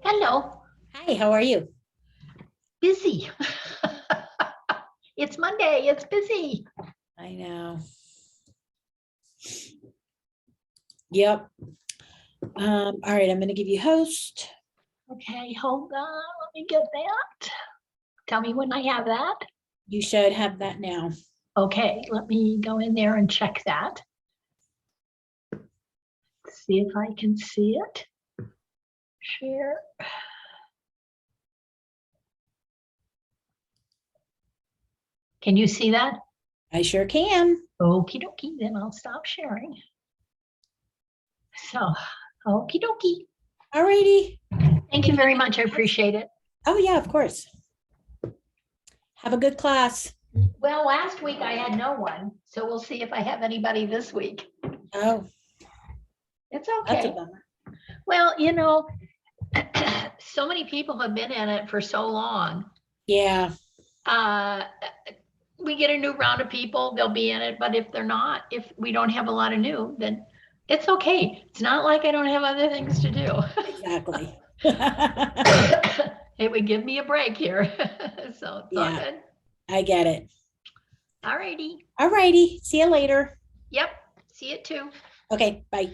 Hello. Hi, how are you? Busy. It's Monday. It's busy. I know. Yep. All right, I'm going to give you host. Okay, hold on. Let me get that. Tell me when I have that. You should have that now. Okay, let me go in there and check that. See if I can see it. Share. Can you see that? I sure can. Okie dokie, then I'll stop sharing. So, okie dokie. All righty. Thank you very much. I appreciate it. Oh, yeah, of course. Have a good class. Well, last week I had no one, so we'll see if I have anybody this week. Oh, It's that's a okay. bummer. Well, so many people have been in it for so long. Yeah. We get a new round of people, they'll be in it, but if they're not, if we don't have a lot of new, then it's okay. It's not like I don't have other things to do. Exactly. It would give me a break here. So it's all good. I get it. All righty. All righty. See you later. Yep. See you too. Okay, bye.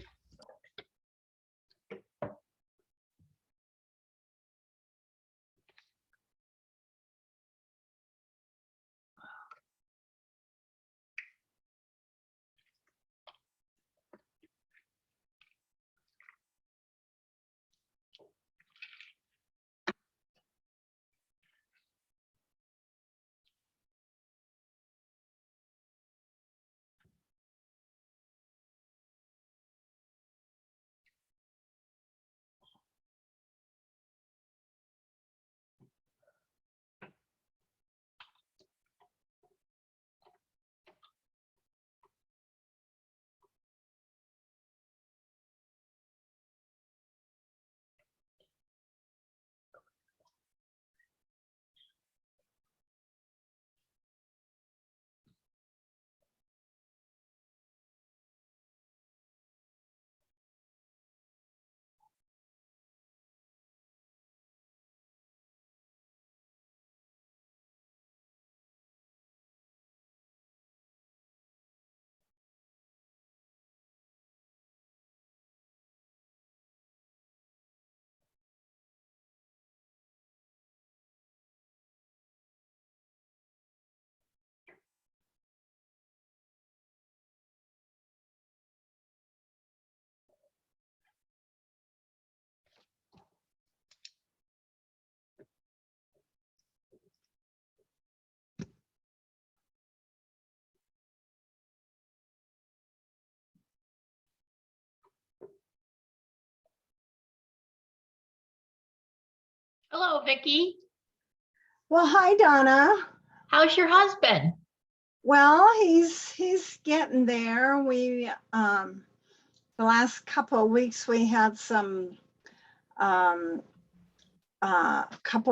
Hello, Vicki. Well, hi, Donna. How's your husband? Well, he's getting there. We the last couple of weeks we had some couple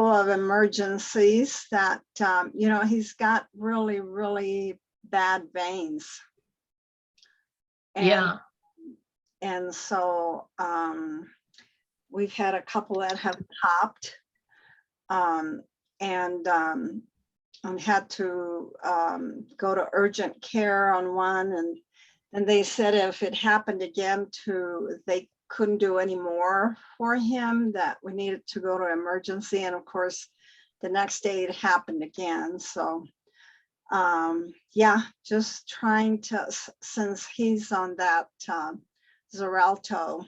of emergencies that he's got really bad veins. And so we've had a couple that have popped. And had to go to urgent care on one, And they said if it happened again they couldn't do any more for him, that we needed to go to emergency. And of course, the next day it happened again. So yeah, just trying to, since he's on that Xarelto,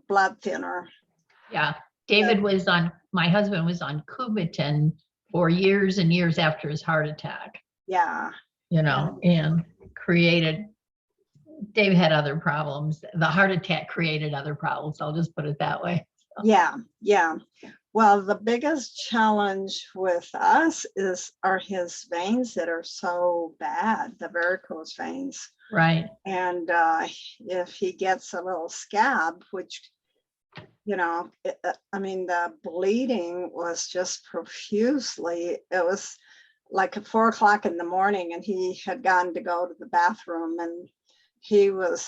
blood thinner. Yeah. David was on, my husband was on Coumadin for years and years after his heart attack, Yeah. and Dave had other problems. The heart attack created other problems. I'll just put it that way. Yeah. Yeah. Well, the biggest challenge with us are his veins that are so bad, the varicose veins. Right. And if he gets a little scab, which, the bleeding was just profusely. It was like at 4 o'clock in the morning, and he had gone to go to the bathroom, and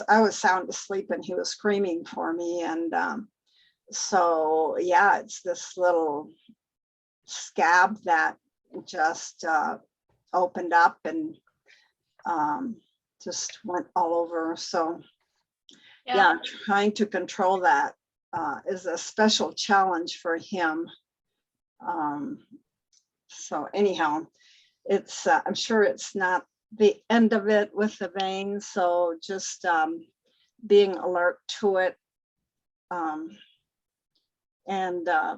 I was sound asleep, and he was screaming for me. And so, yeah, it's this little scab that just opened up and just went all over. So yeah, trying to control that is a special challenge for him. So anyhow, it's I'm sure it's not the end of it with the veins. So just being alert to it. And I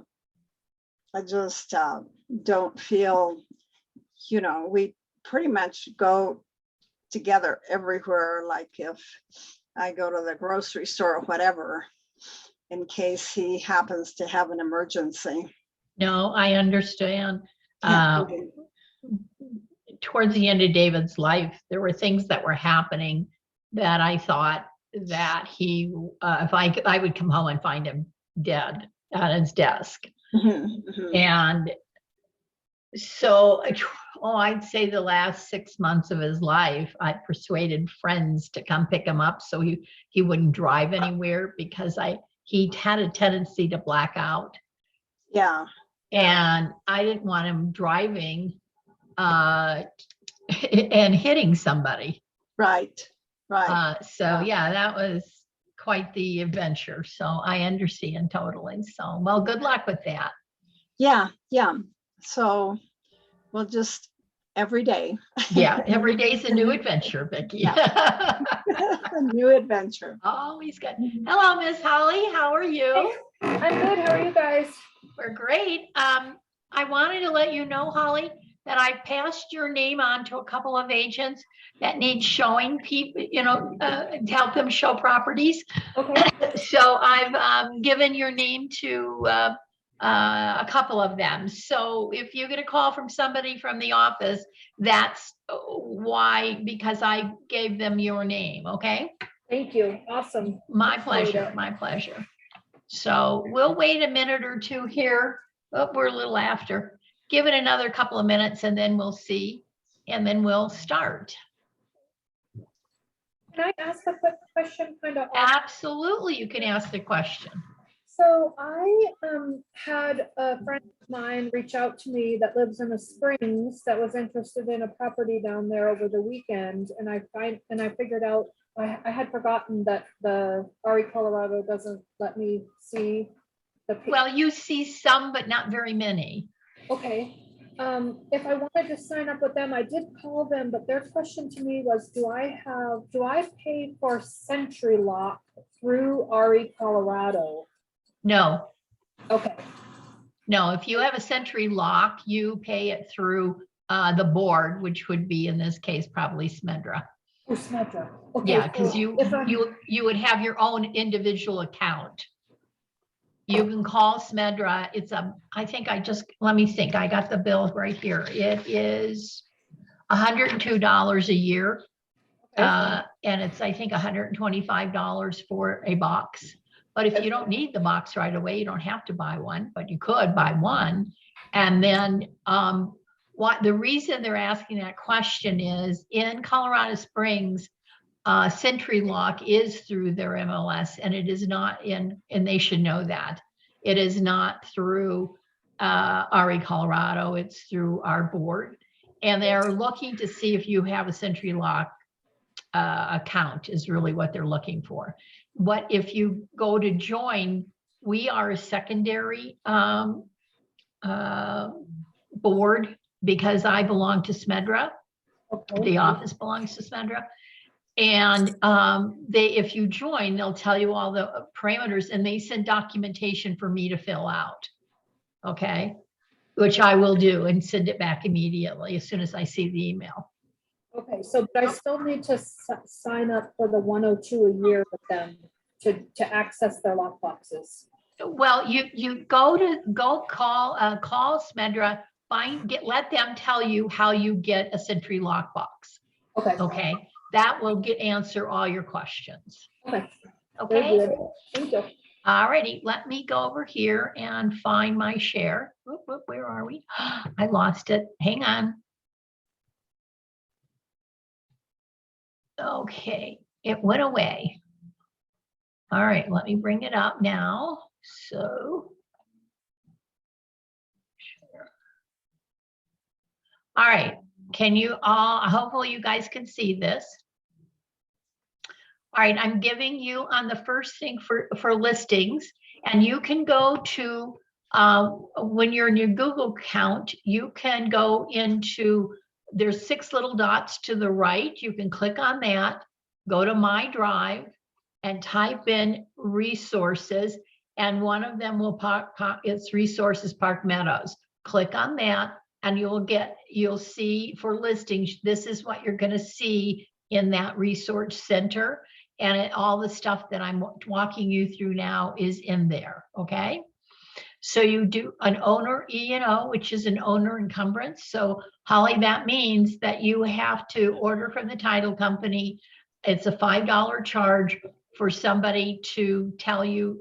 just don't feel, we pretty much go together everywhere. Like if I go to the grocery store or whatever, in case he happens to have an emergency. No, I understand. Yeah. Towards the end of David's life, there were things that were happening that I thought that he, if I would come home and find him dead on his desk. And so, I'd say the last 6 months of his life, I persuaded friends to come pick him up so he wouldn't drive anywhere, because he had a tendency to black out. Yeah. And I didn't want him driving and hitting somebody. Right. So yeah, that was quite the adventure. So I understand totally. So, well, good luck with that. Yeah. So we'll just every day. Yeah, every day's a new adventure, Vicki. A new adventure. Always good. Hello, Miss Holly. How are you? I'm good. How are you guys? We're great. I wanted to let you know, Holly, that I passed your name on to a couple of agents that need showing people, to help them show properties. Okay. So I've given your name to a couple of them. So if you get a call from somebody from the office, that's why, because I gave them your name. Okay. Thank you. Awesome. My pleasure. My pleasure. So we'll wait a minute or two here. Oh, we're a little after. Give it another couple of minutes and then we'll see. And then we'll start. Can I ask a quick question? Absolutely, you can ask the question. So I had a friend of mine reach out to me that lives in the Springs that was interested in a property down there over the weekend. And I figured out I had forgotten that the RE Colorado doesn't let me see the. Well, you see some, but not very many. Okay. If I wanted to sign up with them, I did call them, but their question to me was, do I pay for Century Lock through RE Colorado? No. Okay. No, if you have a Century Lock, you pay it through the board, which would be in this case probably Smedra. Oh, Smedra. Okay, yeah, because so you would have your own individual account. You can call Smedra. It's let me think. I got the bill right here. It is $102 a year. Okay. And it's, I think, $125 for a box. But if you don't need the box right away, you don't have to buy one, but you could buy one. And then the reason they're asking that question is in Colorado Springs, Century Lock is through their MLS, and it is not and they should know that. It is not through RE Colorado, it's through our board. And they're looking to see if you have a Century Lock account is really what they're looking for. What if you go to join, we are a secondary board because I belong to Smedra. Okay. The office belongs to Smedra. And if you join, they'll tell you all the parameters and they send documentation for me to fill out. Okay, which I will do and send it back immediately as soon as I see the email. Okay, so but I still need to sign up for the 102 a year with them to access their lock boxes. Well, you call Smedra, let them tell you how you get a Century lockbox. Okay, Okay, that will answer all your questions. okay, very Okay, good. Thank you. all righty. Let me go over here and find my share. Where are we? I lost it. Hang on. Okay, it went away. All right, let me bring it up now. So, sure. All right, can you all, hopefully you guys can see this. All right, I'm giving you on the first thing for listings, and you can go to, when you're in your Google account, you can go into, there's 6 little dots to the right. You can click on that, go to My Drive, and type in resources, and one of them will it's Resources Park Meadows. Click on that, and you'll see for listings, this is what you're going to see in that resource center, and all the stuff that I'm walking you through now is in there. Okay, so you do an owner E&O, which is an owner encumbrance. So Holly, that means that you have to order from the title company. It's a $5 charge for somebody to tell you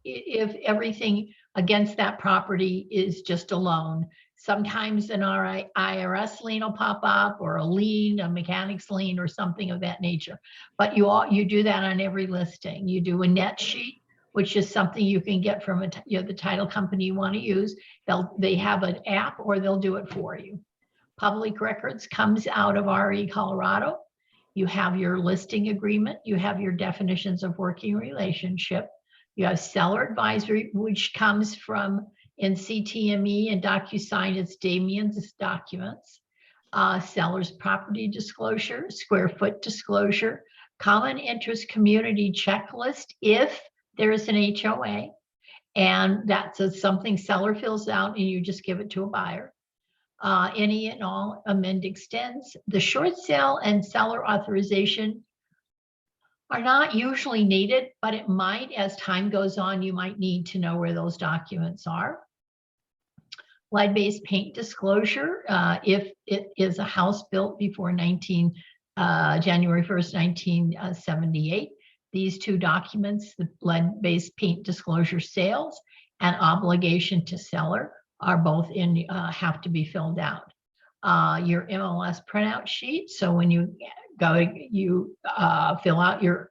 if everything against that property is just a loan. Sometimes an IRS lien will pop up, or a lien, a mechanic's lien, or something of that nature. But you do that on every listing. You do a net sheet, which is something you can get from the title company you want to use. They have an app, or they'll do it for you. Public records comes out of RE Colorado. You have your listing agreement. You have your definitions of working relationship. You have seller advisory, which comes from in CTME and DocuSign. It's Damien's documents. Seller's property disclosure, square foot disclosure, common interest community checklist if there is an HOA. And that's something seller fills out and you just give it to a buyer. Any and all amend extends. The short sale and seller authorization are not usually needed, but it might, as time goes on, you might need to know where those documents are. Lead-based paint disclosure, if it is a house built before January 1st, 1978. These 2 documents, the lead-based paint disclosure sales and obligation to seller, are both have to be filled out. Your MLS printout sheet. So when you go, you fill out your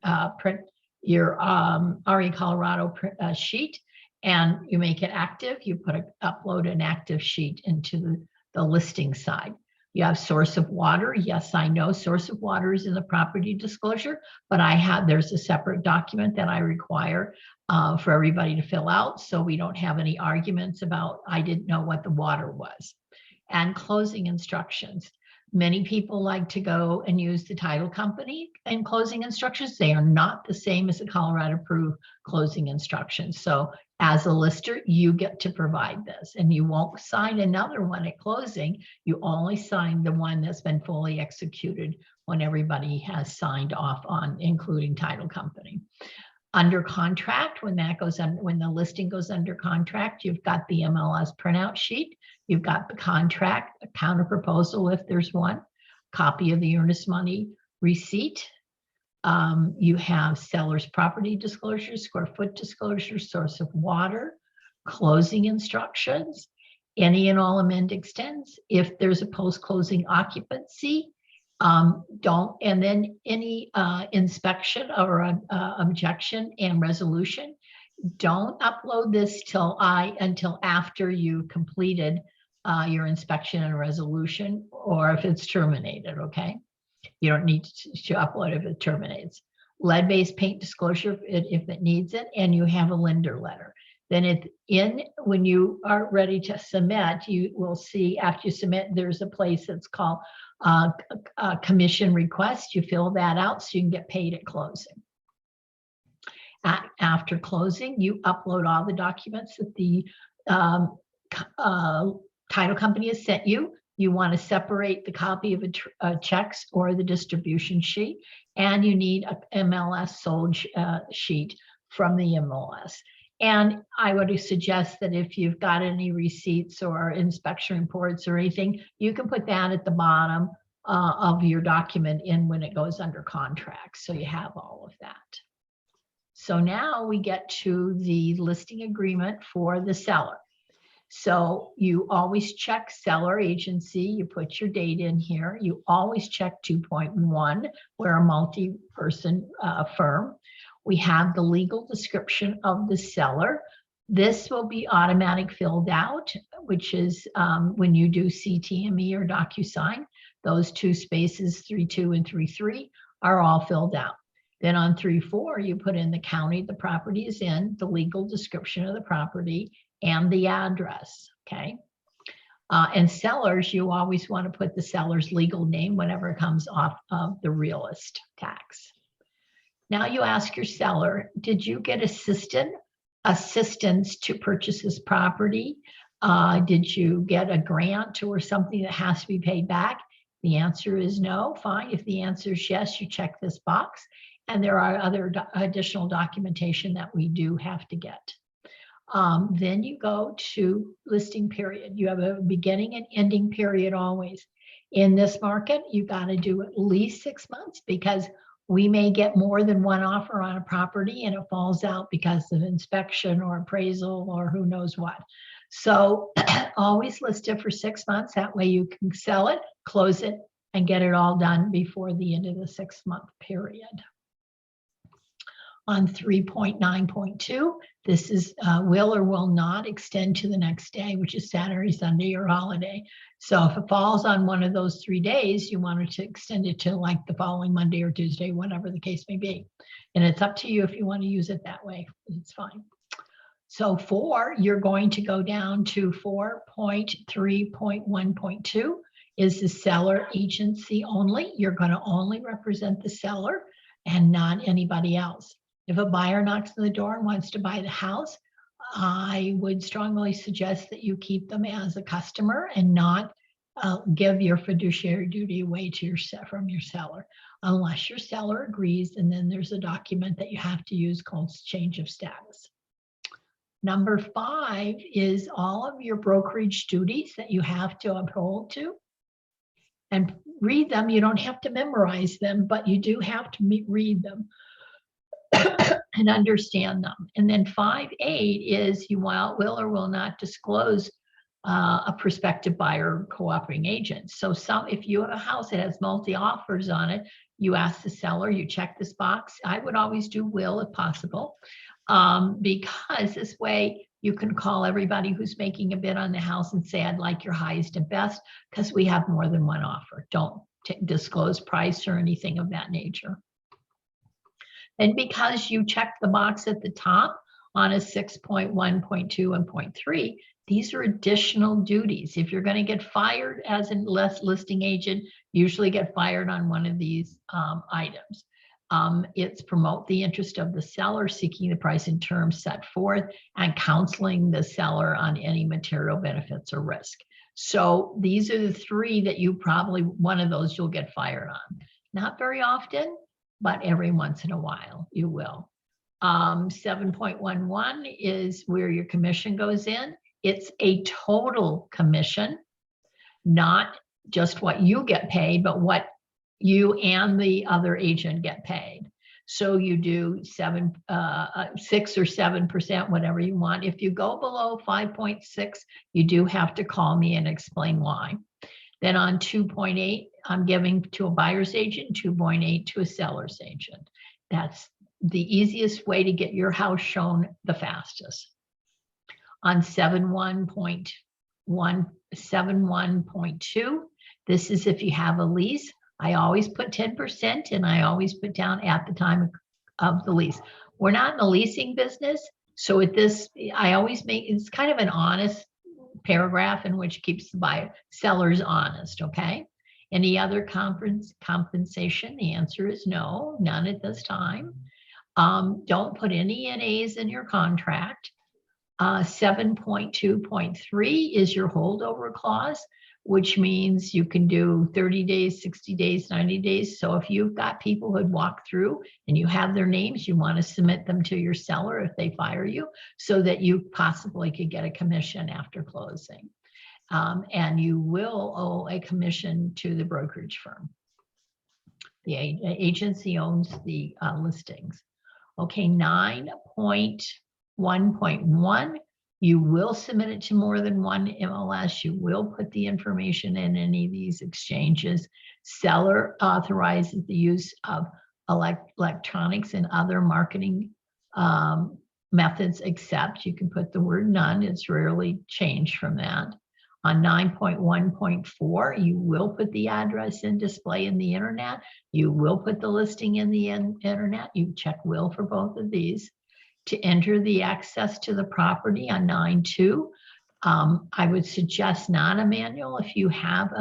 RE Colorado sheet, and you make it active. You upload an active sheet into the listing side. You have source of water. Yes, I know source of water is in the property disclosure, but there's a separate document that I require for everybody to fill out, so we don't have any arguments about I didn't know what the water was. And closing instructions. Many people like to go and use the title company and closing instructions. They are not the same as the Colorado approved closing instructions. So as a lister, you get to provide this, and you won't sign another one at closing. You only sign the one that's been fully executed when everybody has signed off on, including title company. Under contract, when the listing goes under contract, you've got the MLS printout sheet, you've got the contract, a counter proposal if there's one, copy of the earnest money receipt. You have seller's property disclosure, square foot disclosure, source of water, closing instructions, any and all amend extends. If there's a post-closing occupancy, and then any inspection or objection and resolution. Don't upload this until after you completed your inspection and resolution, or if it's terminated, okay? You don't need to upload if it terminates. Lead-based paint disclosure if it needs it, and you have a lender letter. Then when you are ready to submit, you will see after you submit, there's a place that's called commission request. You fill that out so you can get paid at closing. After closing, you upload all the documents that the title company has sent you. You want to separate the copy of checks or the distribution sheet, and you need a MLS sold sheet from the MLS. And I would suggest that if you've got any receipts or inspection reports or anything, you can put that at the bottom of your document when it goes under contract. So you have all of that. So now we get to the listing agreement for the seller. So you always check seller agency, you put your date in here. You always check 2.1, we're a multi-person firm. We have the legal description of the seller. This will be automatic filled out, which is when you do CTME or DocuSign, those two spaces 3.2 and 3.3 are all filled out. Then on 3.4, you put in the county the property is in, the legal description of the property, and the address, okay? And sellers, you always want to put the seller's legal name whenever it comes off of the realist tax. Now you ask your seller, did you get assistance to purchase this property? Did you get a grant or something that has to be paid back? The answer is no, fine. If the answer is yes, you check this box. And there are other additional documentation that we do have to get. Then you go to listing period. You have a beginning and ending period always. In this market, you got to do at least 6 months because we may get more than one offer on a property and it falls out because of inspection or appraisal or who knows what. So always list it for 6 months. That way you can sell it, close it, and get it all done before the end of the 6-month period. On 3.9.2, this is will or will not extend to the next day, which is Saturday, Sunday, or holiday. So if it falls on one of those 3 days, you wanted to extend it to like the following Monday or Tuesday, whatever the case may be. And it's up to you if you want to use it that way. It's fine. So 4, you're going to go down to 4.3.1.2 is the seller agency only. You're going to only represent the seller and not anybody else. If a buyer knocks on the door and wants to buy the house, I would strongly suggest that you keep them as a customer and not give your fiduciary duty away to from your seller, unless your seller agrees, and then there's a document that you have to use called change of status. Number 5 is all of your brokerage duties that you have to uphold to and read them. You don't have to memorize them, but you do have to read them and understand them. And then 5.8 is you will or will not disclose a prospective buyer or co-operating agent. So if you have a house that has multi-offers on it, you ask the seller, you check this box. I would always do will if possible, because this way you can call everybody who's making a bid on the house and say, I'd like your highest and best because we have more than one offer. Don't disclose price or anything of that nature. And because you check the box at the top on a 6.1, 0.2, and 0.3, these are additional duties. If you're going to get fired as a listing agent, usually get fired on one of these items. It's promote the interest of the seller, seeking the price and terms set forth, and counseling the seller on any material benefits or risk. So these are the 3 that you probably, one of those you'll get fired on. Not very often, but every once in a while you will. 7.11 is where your commission goes in. It's a total commission, not just what you get paid, but what you and the other agent get paid. So you do 6 or 7%, whatever you want. If you go below 5.6, you do have to call me and explain why. Then on 2.8, I'm giving to a buyer's agent, 2.8 to a seller's agent. That's the easiest way to get your house shown the fastest. On 7.1.1 71.2. This is if you have a lease. I always put 10% and I always put down at the time of the lease. We're not in the leasing business. So at this, I always make, it's kind of an honest paragraph in which keeps the buyer, sellers honest, okay? Any other compensation? The answer is no, none at this time. Don't put any NAs in your contract. 7.2.3 is your holdover clause, which means you can do 30 days, 60 days, 90 days. So if you've got people who had walked through and you have their names, you want to submit them to your seller if they fire you, so that you possibly could get a commission after closing. And you will owe a commission to the brokerage firm. The agency owns the listings. Okay, 9.1.1, you will submit it to more than one MLS. You will put the information in any of these exchanges. Seller authorizes the use of electronics and other marketing methods, except you can put the word none. It's rarely changed from that. On 9.1.4, you will put the address in display in the internet. You will put the listing in the internet. You check will for both of these. To enter the access to the property on 9.2, I would suggest not a manual. If you have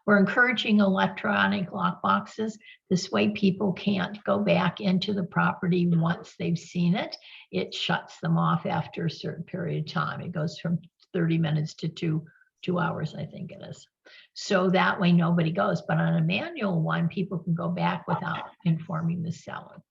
we're encouraging electronic lock boxes. This way people can't go back into the property once they've seen it. It shuts them off after a certain period of time. It goes from 30 minutes to two hours, I think it is. So that way nobody goes. But on a manual one, people can go back without informing the seller.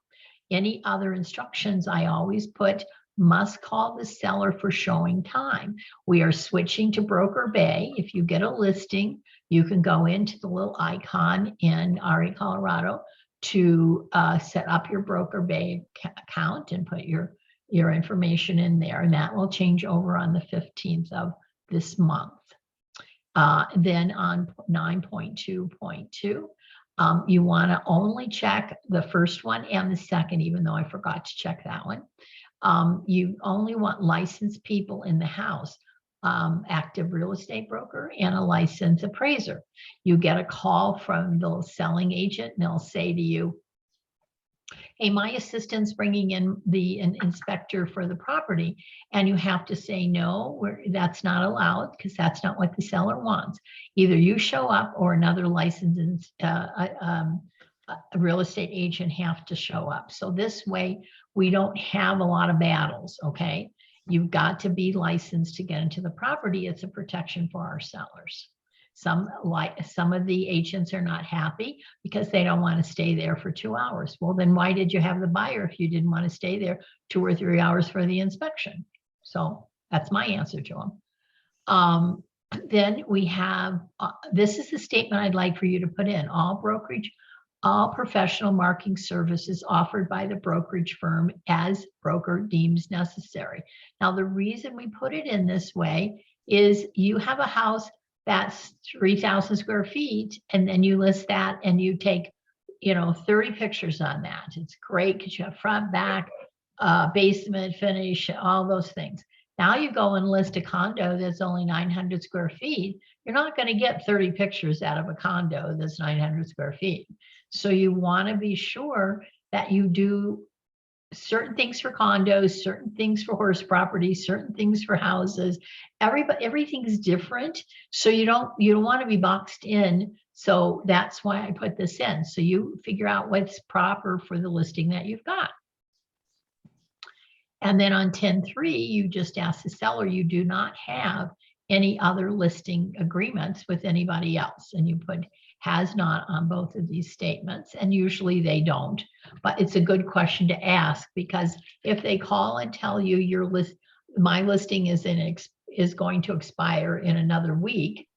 Any other instructions, I always put must call the seller for showing time. We are switching to Broker Bay. If you get a listing, you can go into the little icon in RE Colorado to set up your Broker Bay account and put your information in there, and that will change over on the 15th of this month. Then on 9.2.2, you want to only check the first one and the second, even though I forgot to check that one. You only want licensed people in the house, active real estate broker and a licensed appraiser. You get a call from the selling agent and they'll say to you, hey, my assistant's bringing in an inspector for the property, and you have to say no, that's not allowed because that's not what the seller wants. Either you show up or another licensed real estate agent have to show up. So this way we don't have a lot of battles, okay? You've got to be licensed to get into the property. It's a protection for our sellers. Some of the agents are not happy because they don't want to stay there for 2 hours. Well, then why did you have the buyer if you didn't want to stay there 2 or 3 hours for the inspection? So that's my answer to them. Then we have, this is the statement I'd like for you to put in. All professional marketing services offered by the brokerage firm as broker deems necessary. Now, the reason we put it in this way is you have a house that's 3,000 square feet, and then you list that and you take, 30 pictures on that. It's great because you have front, back, basement, finish, all those things. Now you go and list a condo that's only 900 square feet. You're not going to get 30 pictures out of a condo that's 900 square feet. So you want to be sure that you do certain things for condos, certain things for horse property, certain things for houses. Everything's different. So you don't want to be boxed in. So that's why I put this in. So you figure out what's proper for the listing that you've got. And then on 10.3, you just ask the seller, you do not have any other listing agreements with anybody else. And you put has not on both of these statements, and usually they don't, but it's a good question to ask, because if they call and tell you my listing is going to expire in another week,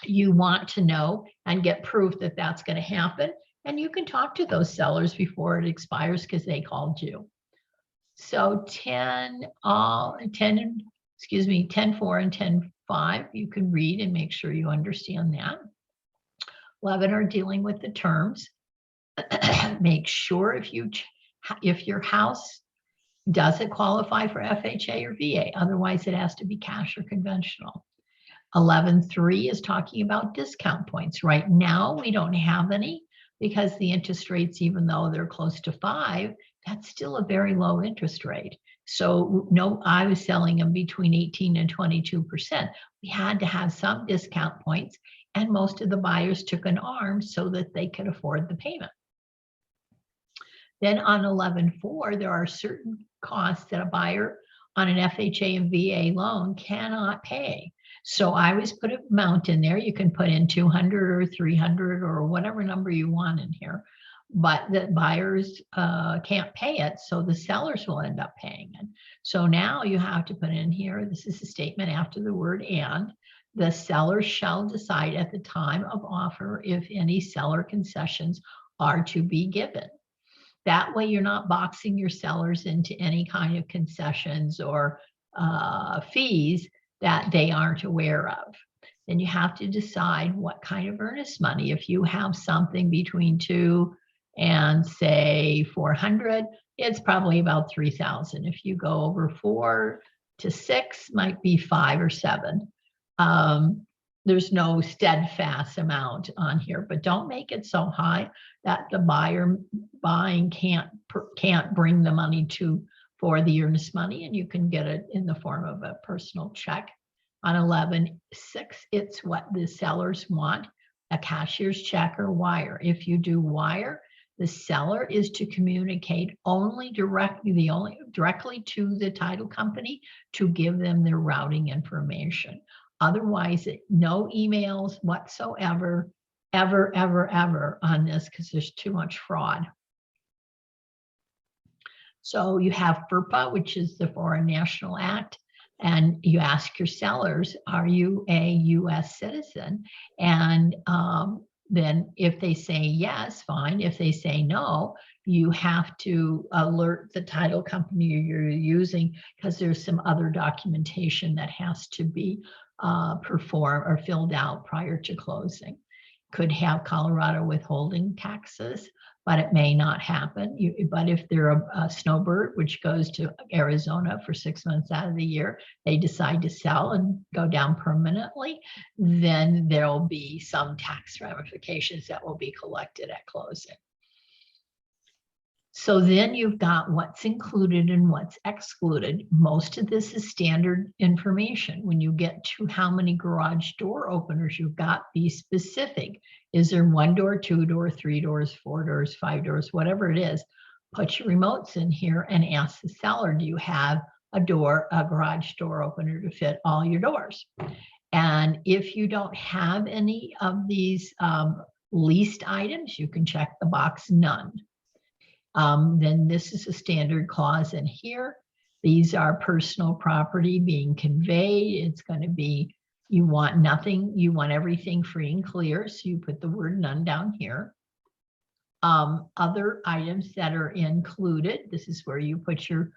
you want to know and get proof that that's going to happen, and you can talk to those sellers before it expires because they called you. So 10.4 and 10.5, you can read and make sure you understand that. 11 are dealing with the terms. Make sure if your house Does it qualify for FHA or VA? Otherwise, it has to be cash or conventional. 11.3 is talking about discount points. Right now, we don't have any because the interest rates, even though they're close to 5, that's still a very low interest rate. So no, I was selling them between 18 and 22%. We had to have some discount points, and most of the buyers took an ARM so that they could afford the payment. Then on 11.4, there are certain costs that a buyer on an FHA and VA loan cannot pay. So I always put an amount in there. You can put in 200 or 300 or whatever number you want in here, but the buyers can't pay it, so the sellers will end up paying it. So now you have to put in here, this is a statement after the word and, the seller shall decide at the time of offer if any seller concessions are to be given. That way you're not boxing your sellers into any kind of concessions or fees that they aren't aware of. Then you have to decide what kind of earnest money. If you have something between 2 and say 400, it's probably about 3,000. If you go over 4 to 6, might be 5 or 7. There's no steadfast amount on here, but don't make it so high that the buyer buying can't bring the money for the earnest money, and you can get it in the form of a personal check. On 11.6, it's what the sellers want, a cashier's check or wire. If you do wire, the seller is to communicate directly to the title company to give them their routing information. Otherwise, no emails whatsoever, ever on this, because there's too much fraud. So you have FERPA, which is the Foreign National Act, and you ask your sellers, are you a US citizen? And then if they say yes, fine. If they say no, you have to alert the title company you're using, because there's some other documentation that has to be performed or filled out prior to closing. Could have Colorado withholding taxes, but it may not happen. But if they're a snowbird, which goes to Arizona for 6 months out of the year, they decide to sell and go down permanently, then there'll be some tax ramifications that will be collected at closing. So then you've got what's included and what's excluded. Most of this is standard information. When you get to how many garage door openers you've got, be specific. Is there 1 door, 2 door, 3 doors, 4 doors, 5 doors, whatever it is? Put your remotes in here and ask the seller, do you have a garage door opener to fit all your doors? And if you don't have any of these leased items, you can check the box none. Then this is a standard clause in here. These are personal property being conveyed. It's going to be, you want nothing, you want everything free and clear. So you put the word none down here. Other items that are included, this is where you put your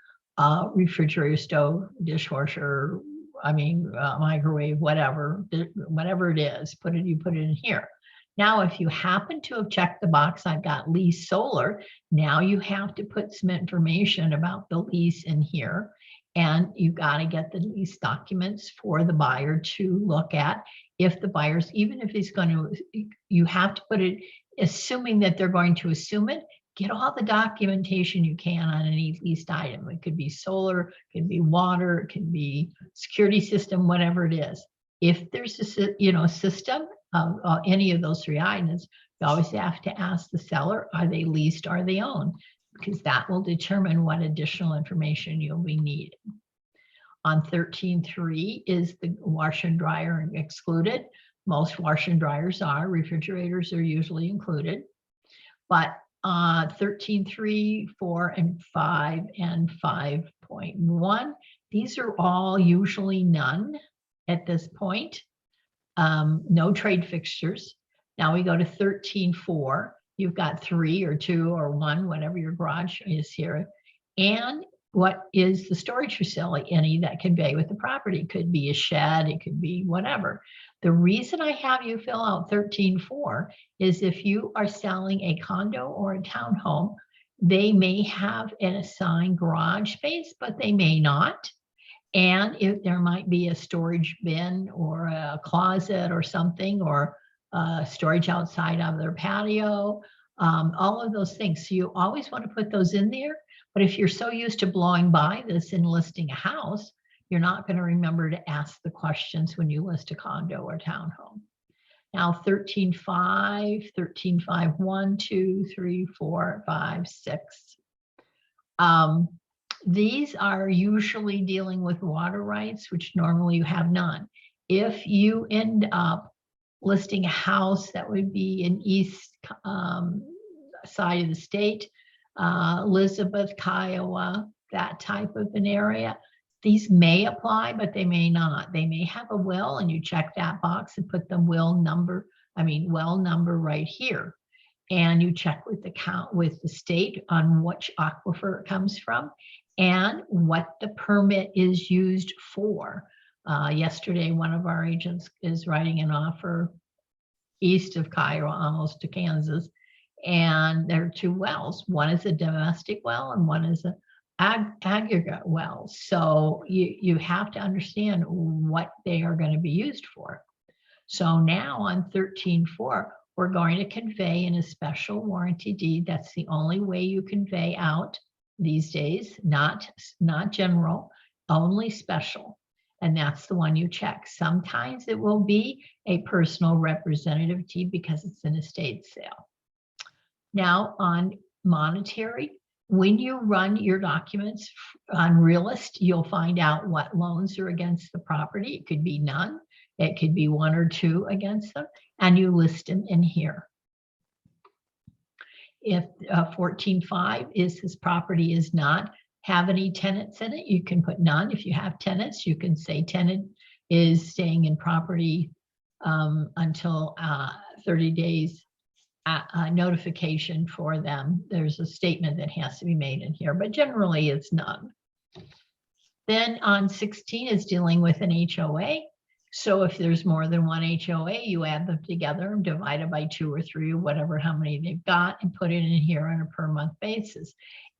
refrigerator, stove, dishwasher, microwave, whatever it is, you put it in here. Now, if you happen to have checked the box, I've got lease solar, now you have to put some information about the lease in here. And you've got to get the lease documents for the buyer to look at. If the buyer's, even if he's going to, you have to put it, assuming that they're going to assume it, get all the documentation you can on any leased item. It could be solar, it could be water, it can be security system, whatever it is. If there's a system of any of those 3 items, you always have to ask the seller, are they leased, are they owned? Because that will determine what additional information you'll be needing. On 13.3 is the washer and dryer excluded. Most washer and dryers are, refrigerators are usually included. But 13.3, 4, and 5, and 5.1, these are all usually none at this point. No trade fixtures. Now we go to 13.4. You've got 3 or 2 or 1, whatever your garage is here. And what is the storage facility? Any that convey with the property. Could be a shed, it could be whatever. The reason I have you fill out 13.4 is if you are selling a condo or a townhome, They may have an assigned garage space, but they may not. And if there might be a storage bin or a closet or something, or storage outside of their patio, all of those things. So you always want to put those in there. But if you're so used to blowing by this and listing a house, you're not going to remember to ask the questions when you list a condo or townhome. Now 13.5, 13.5, 1, 2, 3, 4, 5, 6. These are usually dealing with water rights, which normally you have none. If you end up listing a house that would be in east side of the state, Elizabeth, Kiowa, that type of an area, these may apply, but they may not. They may have a well, and you check that box and put the well number right here. And you check with the state on which aquifer it comes from and what the permit is used for. Yesterday, one of our agents is writing an offer east of Kiowa, almost to Kansas, and there are 2 wells. One is a domestic well and one is an aggregate well. So you have to understand what they are going to be used for. So now on 13.4, we're going to convey in a special warranty deed. That's the only way you convey out these days, not general, only special. And that's the one you check. Sometimes it will be a personal representative deed because it's an estate sale. Now on monetary, when you run your documents on Realist, you'll find out what loans are against the property. It could be none. It could be 1 or 2 against them, and you list them in here. If 14.5 is his property is not have any tenants in it, you can put none. If you have tenants, you can say tenant is staying in property until 30 days notification for them. There's a statement that has to be made in here, but generally it's none. Then on 16 is dealing with an HOA. So if there's more than one HOA, you add them together, divide it by 2 or 3, or whatever, how many they've got, and put it in here on a per month basis.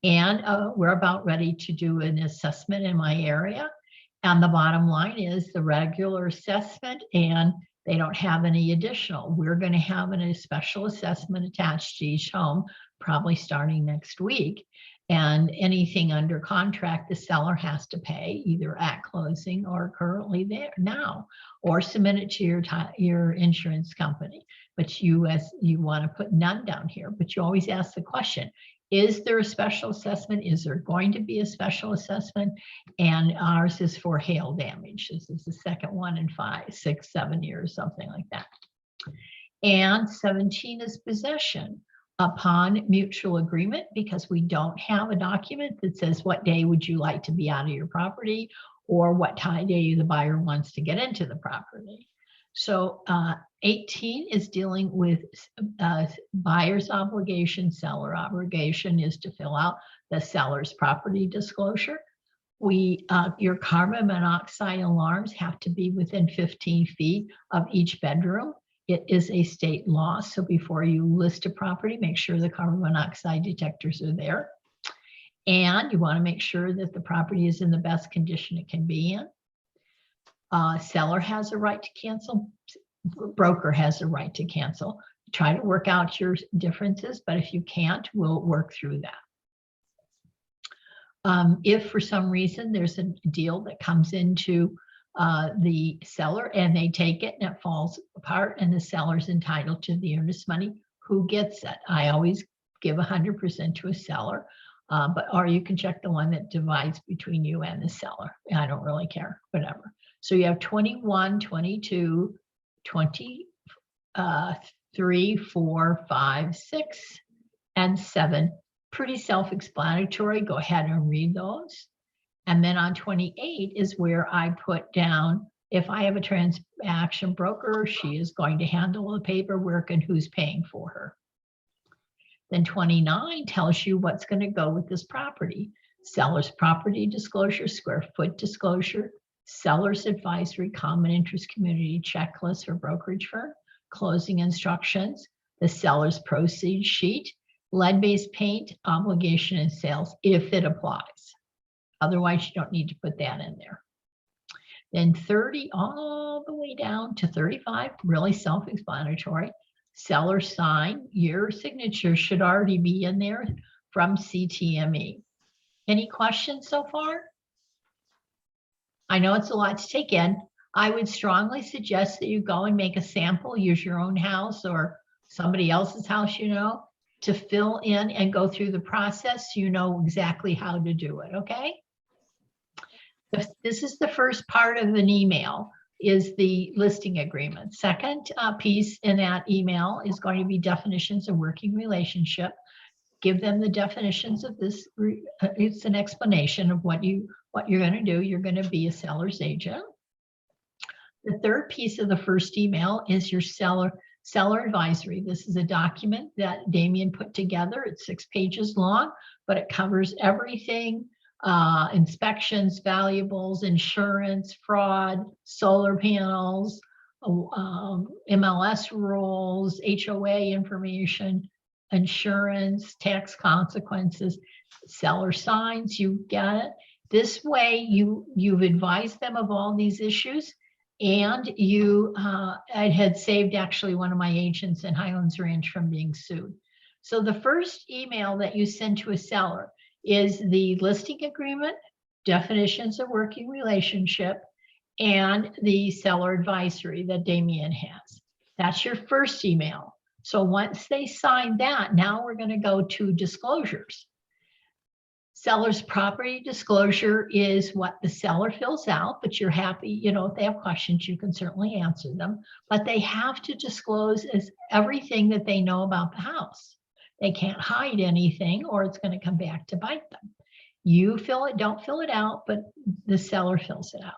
And we're about ready to do an assessment in my area. And the bottom line is the regular assessment, and they don't have any additional. We're going to have a special assessment attached to each home, probably starting next week. And anything under contract, the seller has to pay either at closing or currently there now, or submit it to your insurance company. But you want to put none down here, but you always ask the question, is there a special assessment? Is there going to be a special assessment? And ours is for hail damage. This is the second one in 5, 6, 7 years, something like that. And 17 is possession upon mutual agreement, because we don't have a document that says what day would you like to be out of your property, or what day the buyer wants to get into the property. So 18 is dealing with buyer's obligation. Seller obligation is to fill out the seller's property disclosure. Your carbon monoxide alarms have to be within 15 feet of each bedroom. It is a state law. So before you list a property, make sure the carbon monoxide detectors are there. And you want to make sure that the property is in the best condition it can be in. Seller has a right to cancel. Broker has a right to cancel. Try to work out your differences, but if you can't, we'll work through that. If for some reason there's a deal that comes into the seller and they take it and it falls apart and the seller's entitled to the earnest money, who gets it? I always give 100% to a seller, or you can check the one that divides between you and the seller. I don't really care, whatever. So you have 21, 22, 23, 4, 5, 6, and 7. Pretty self-explanatory. Go ahead and read those. And then on 28 is where I put down, if I have a transaction broker, she is going to handle the paperwork and who's paying for her. Then 29 tells you what's going to go with this property. Seller's property disclosure, square foot disclosure, seller's advisory, common interest community checklist for brokerage firm, closing instructions, the seller's proceeds sheet, Lead-based paint, obligation and sales, if it applies. Otherwise, you don't need to put that in there. Then 30 all the way down to 35, really self-explanatory. Seller sign, your signature should already be in there from CTME. Any questions so far? I know it's a lot to take in. I would strongly suggest that you go and make a sample, use your own house or somebody else's house, you know, to fill in and go through the process so you know exactly how to do it, okay? This is the first part of an email, is the listing agreement. Second piece in that email is going to be definitions of working relationship. Give them the definitions of this. It's an explanation of what you're going to do. You're going to be a seller's agent. The third piece of the first email is your seller advisory. This is a document that Damien put together. It's 6 pages long, but it covers everything: inspections, valuables, insurance, fraud, solar panels, MLS rules, HOA information, insurance, tax consequences, seller signs. You get it. This way you've advised them of all these issues, and I had saved actually one of my agents in Highlands Ranch from being sued. So the first email that you send to a seller is the listing agreement, definitions of working relationship, and the seller advisory that Damien has. That's your first email. So once they sign that, now we're going to go to disclosures. Seller's property disclosure is what the seller fills out, but you're happy, you know, if they have questions, you can certainly answer them, but they have to disclose as everything that they know about the house. They can't hide anything or it's going to come back to bite them. You fill it, don't fill it out, but the seller fills it out.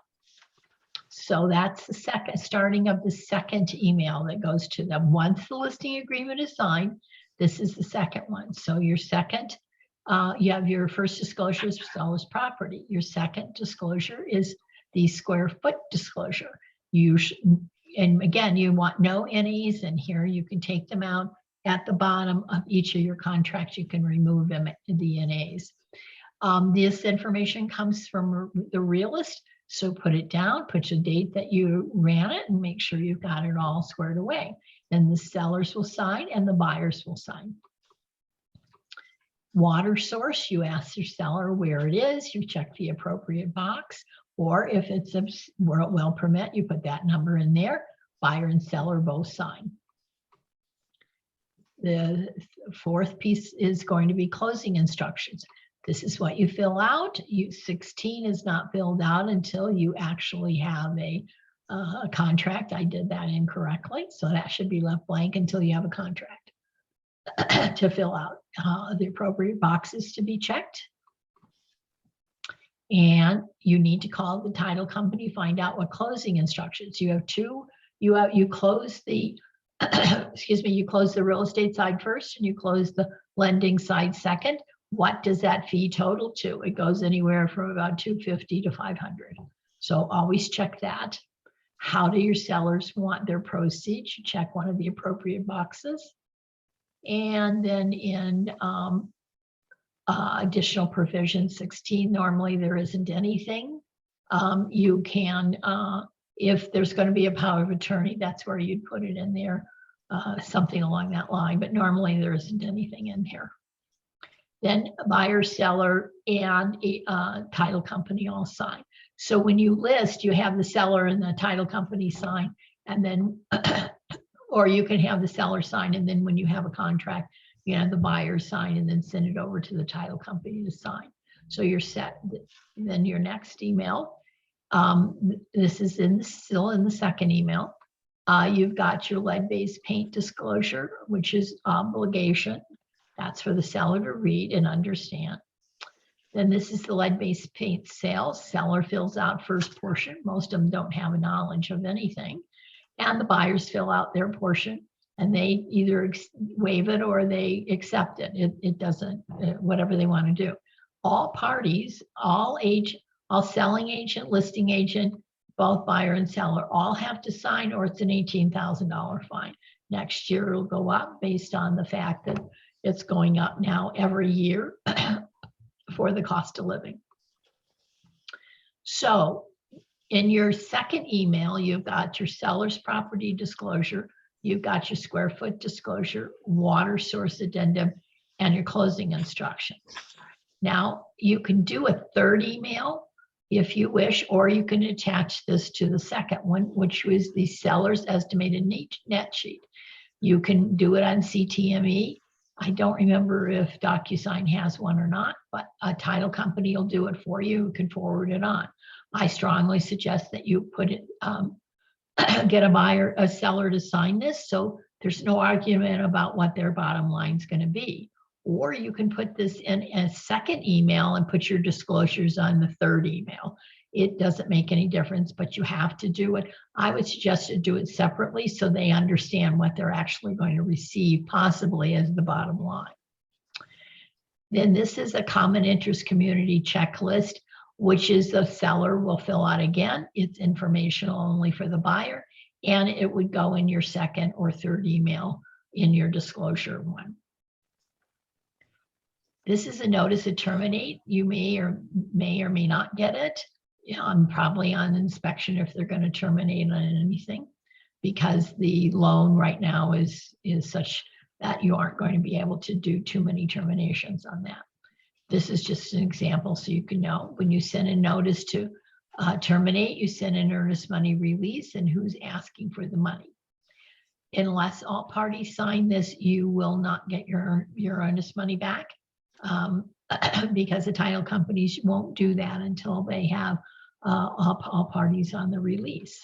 So that's the starting of the second email that goes to them. Once the listing agreement is signed, this is the second one. So your second, you have your first disclosure is seller's property. Your second disclosure is the square foot disclosure. And again, you want no NEs in here. You can take them out at the bottom of each of your contracts. You can remove them, the NAs. This information comes from the realist. So put it down, put the date that you ran it, and make sure you've got it all squared away. Then the sellers will sign and the buyers will sign. Water source, you ask your seller where it is, you check the appropriate box, or if it's a well permit, you put that number in there. Buyer and seller both sign. The fourth piece is going to be closing instructions. This is what you fill out. 16 is not filled out until you actually have a contract. I did that incorrectly, so that should be left blank until you have a contract to fill out. The appropriate boxes to be checked. And you need to call the title company, find out what closing instructions. You have two. You close the excuse me, you close the real estate side first and you close the lending side second. What does that fee total to? It goes anywhere from about $250 to $500. So always check that. How do your sellers want their proceeds? You check one of the appropriate boxes. And then in additional provision 16, normally there isn't anything. You can, if there's going to be a power of attorney, that's where you'd put it in there, something along that line, but normally there isn't anything in here. Then buyer, seller, and a title company all sign. So when you list, you have the seller and the title company sign, and then, or you can have the seller sign, and then when you have a contract, you have the buyer sign and then send it over to the title company to sign. So you're set. Then your next email, this is still in the second email. You've got your lead-based paint disclosure, which is obligation. That's for the seller to read and understand. Then this is the lead-based paint sales. Seller fills out first portion. Most of them don't have a knowledge of anything. And the buyers fill out their portion, and they either waive it or they accept it. It doesn't, whatever they want to do. All parties, all selling agent, listing agent, both buyer and seller, all have to sign, or it's an $18,000 fine. Next year it'll go up based on the fact that It's going up now every year for the cost of living. So in your second email, you've got your seller's property disclosure, you've got your square foot disclosure, water source addendum, and your closing instructions. Now, you can do a third email if you wish, or you can attach this to the second one, which was the seller's estimated net sheet. You can do it on CTME. I don't remember if DocuSign has one or not, but a title company will do it for you. You can forward it on. I strongly suggest that you put it, get a seller to sign this, so there's no argument about what their bottom line is going to be. Or you can put this in a second email and put your disclosures on the third email. It doesn't make any difference, but you have to do it. I would suggest to do it separately so they understand what they're actually going to receive, possibly as the bottom line. Then this is a common interest community checklist, which is the seller will fill out again. It's informational only for the buyer, and it would go in your second or third email in your disclosure one. This is a notice to terminate. You may or may not get it. Probably on inspection if they're going to terminate on anything, because the loan right now is such that you aren't going to be able to do too many terminations on that. This is just an example so you can know when you send a notice to terminate, you send an earnest money release and who's asking for the money. Unless all parties sign this, you will not get your earnest money back. Because the title companies won't do that until they have all parties on the release.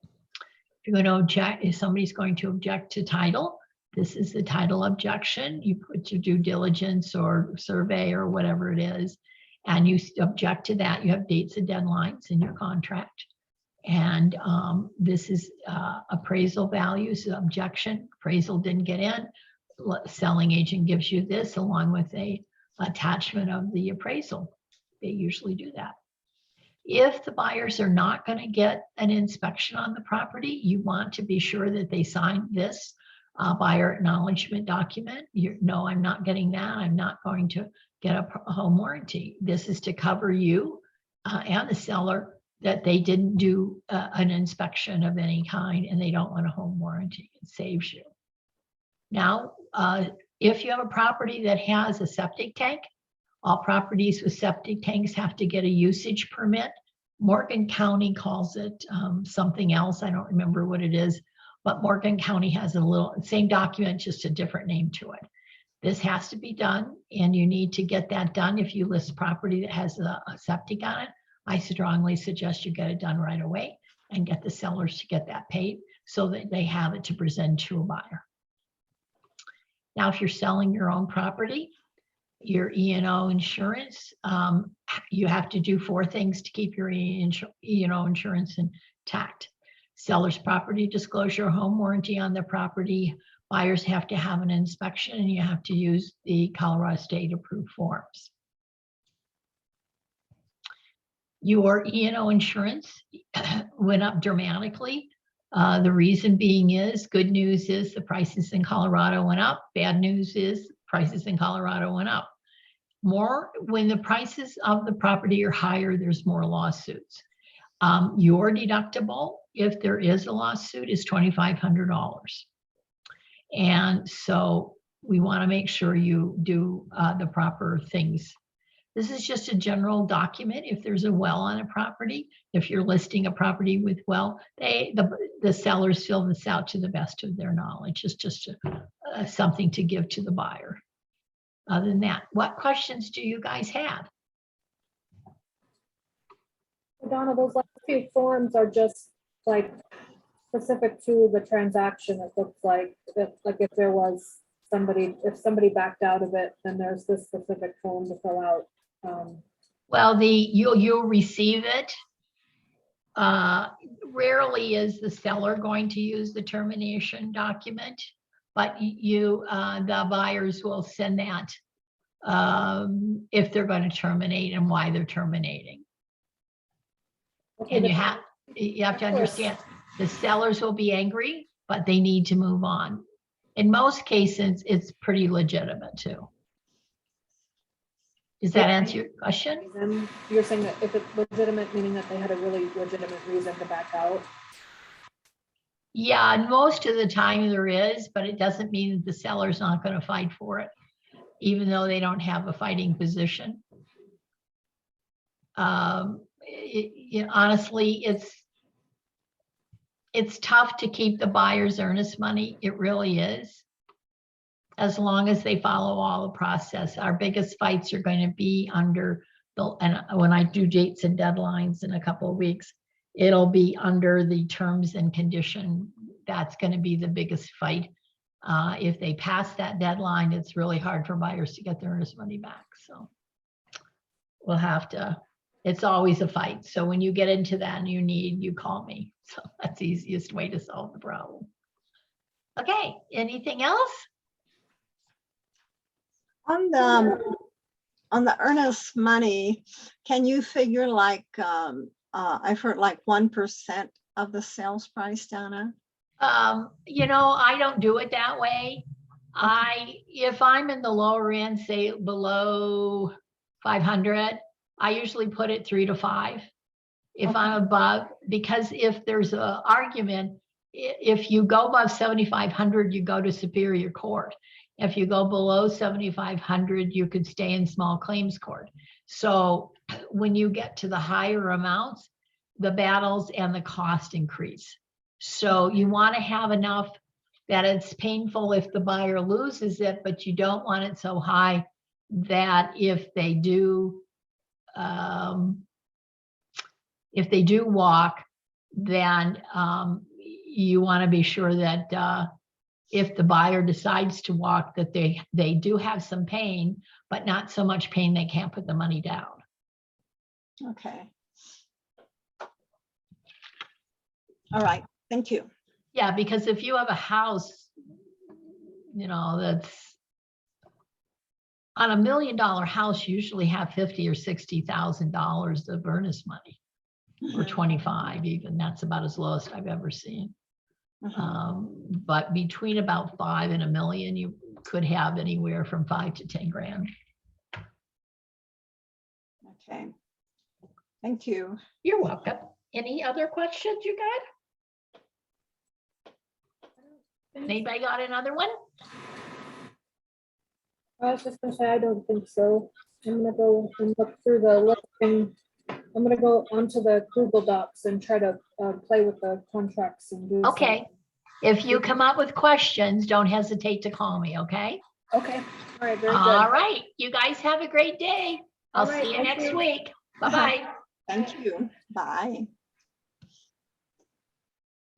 If you're going to object, if somebody's going to object to title, this is the title objection. You put your due diligence or survey or whatever it is, and you object to that. You have dates and deadlines in your contract. And this is appraisal values, objection. Appraisal didn't get in. Selling agent gives you this along with a attachment of the appraisal. They usually do that. If the buyers are not going to get an inspection on the property, you want to be sure that they sign this buyer acknowledgement document. No, I'm not getting that. I'm not going to get a home warranty. This is to cover you and the seller that they didn't do an inspection of any kind and they don't want a home warranty. It saves you. Now, if you have a property that has a septic tank, all properties with septic tanks have to get a usage permit. Morgan County calls it something else. I don't remember what it is, but Morgan County has a little same document, just a different name to it. This has to be done, and you need to get that done. If you list property that has a septic on it, I strongly suggest you get it done right away and get the sellers to get that paid so that they have it to present to a buyer. Now, if you're selling your own property, your E&O insurance, you have to do 4 things to keep your E&O insurance intact. Seller's property disclosure, home warranty on the property, buyers have to have an inspection, and you have to use the Colorado State approved forms. Your E&O insurance went up dramatically. The reason being is, good news is the prices in Colorado went up. Bad news is prices in Colorado went up. When the prices of the property are higher, there's more lawsuits. Your deductible, if there is a lawsuit, is $2,500. And so we want to make sure you do the proper things. This is just a general document. If there's a well on a property, if you're listing a property with well, the sellers fill this out to the best of their knowledge. It's just something to give to the buyer. Other than that, what questions do you guys have? Donna, those last few forms are just like specific to the transaction. It looks like if there was if somebody backed out of it, then there's this specific form to fill out. Well, you'll receive it. Rarely is the seller going to use the termination document, but the buyers will send that if they're going to terminate and why they're terminating. Okay, And you have to understand, the sellers will be angry, but they need to move on. In most cases, it's pretty legitimate too. Does that answer your question? Reason- You're saying that if it's legitimate, meaning that they had a really legitimate reason to back out? Yeah, and most of the time there is, but it doesn't mean that the seller's not going to fight for it, even though they don't have a fighting position. Honestly, it's tough to keep the buyer's earnest money. It really is. As long as they follow all the process. Our biggest fights are going to be under and when I do dates and deadlines in a couple of weeks, it'll be under the terms and condition. That's going to be the biggest fight. If they pass that deadline, it's really hard for buyers to get their earnest money back. So we'll have to, it's always a fight. So when you get into that and you call me. So that's the easiest way to solve the problem. Okay, anything else? On the earnest money, can you figure like, I've heard like 1% of the sales price, Donna? I don't do it that way. If I'm in the lower end, say below 500, I usually put it 3 to 5. If I'm above, because if there's an argument, if you go above 7,500, you go to Superior Court. If you go below 7,500, you could stay in small claims court. So when you get to the higher amounts, the battles and the cost increase. So you want to have enough that it's painful if the buyer loses it, but you don't want it so high that if they do walk, then you want to be sure that if the buyer decides to walk, that they do have some pain, but not so much pain they can't put the money down. Okay. All right, thank you. Yeah, because if you have a house, that's on $1 million house, you usually have $50,000 or $60,000 of earnest money, or 25 even. That's about as lowest I've ever seen. But between about 5 and $1 million, you could have anywhere from 5 to 10 grand. Okay. Thank you. You're welcome. Any other questions you got? Anybody got another one? I was just gonna say, I don't think so. I'm gonna go and look through the listing. I'm gonna go onto the Google Docs and try to play with the contracts and do. Okay. If you come up with questions, don't hesitate to call me, okay? Okay, all right, very All good. right. You guys have a great day. I'll All right, see you thank next you. week. Bye-bye. Thank you. Bye.